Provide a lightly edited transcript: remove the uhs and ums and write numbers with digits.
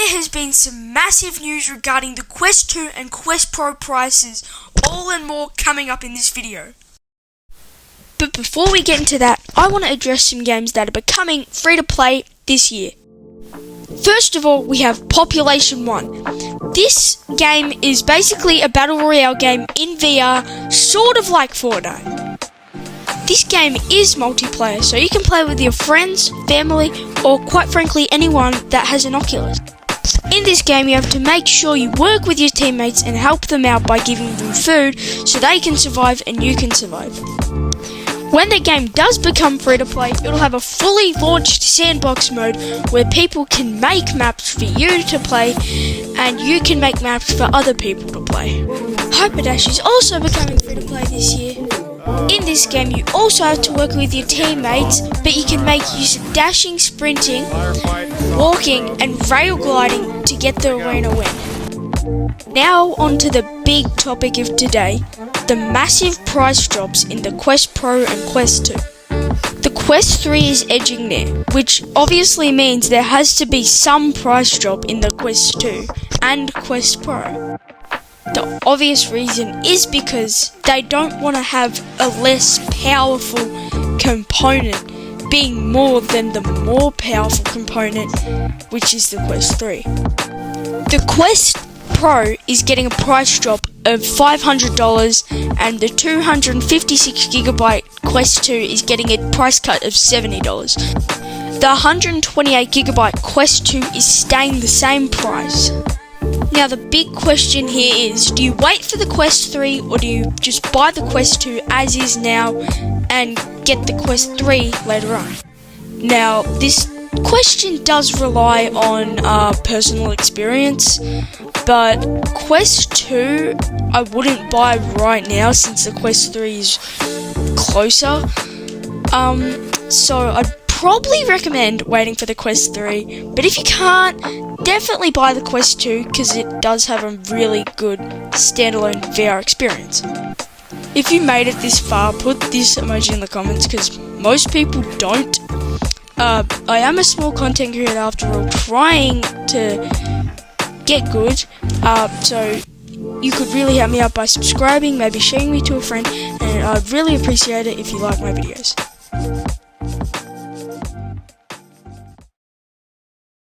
There has been some massive news regarding the Quest 2 and Quest Pro prices, all and more coming up in this video. But before we get into that, I want to address some games that are becoming free to play this year. First of all, we have Population 1. This game is basically a battle royale game in VR, sort of like Fortnite. This game is multiplayer, so you can play with your friends, family, or quite frankly anyone that has an Oculus. In this game, you have to make sure you work with your teammates and help them out by giving them food so they can survive and you can survive. When the game does become free to play, it'll have a fully launched sandbox mode where people can make maps for you to play and you can make maps for other people to play. Hyperdash is also becoming free to play this year. In this game, you also have to work with your teammates, but you can make use of dashing, sprinting, walking and rail gliding to get the arena win. Now onto the big topic of today, the massive price drops in the Quest Pro and Quest 2. The Quest 3 is edging there, which obviously means there has to be some price drop in the Quest 2 and Quest Pro. The obvious reason is because they don't want to have a less powerful component being more than the more powerful component, which is the Quest 3. The Quest Pro is getting a price drop of $500 and the 256GB Quest 2 is getting a price cut of $70. The 128GB Quest 2 is staying the same price. Now the big question here is, do you wait for the Quest 3 or do you just buy the Quest 2 as is now and get the Quest 3 later on? Now this question does rely on personal experience, but Quest 2 I wouldn't buy right now since the Quest 3 is closer. So I'd probably recommend waiting for the Quest 3, but if you can't, definitely buy the Quest 2 because it does have a really good standalone VR experience. If you made it this far, put this emoji in the comments because most people don't. I am a small content creator after all, trying to get good, so you could really help me out by subscribing, maybe sharing me to a friend, and I'd really appreciate it if you like my videos.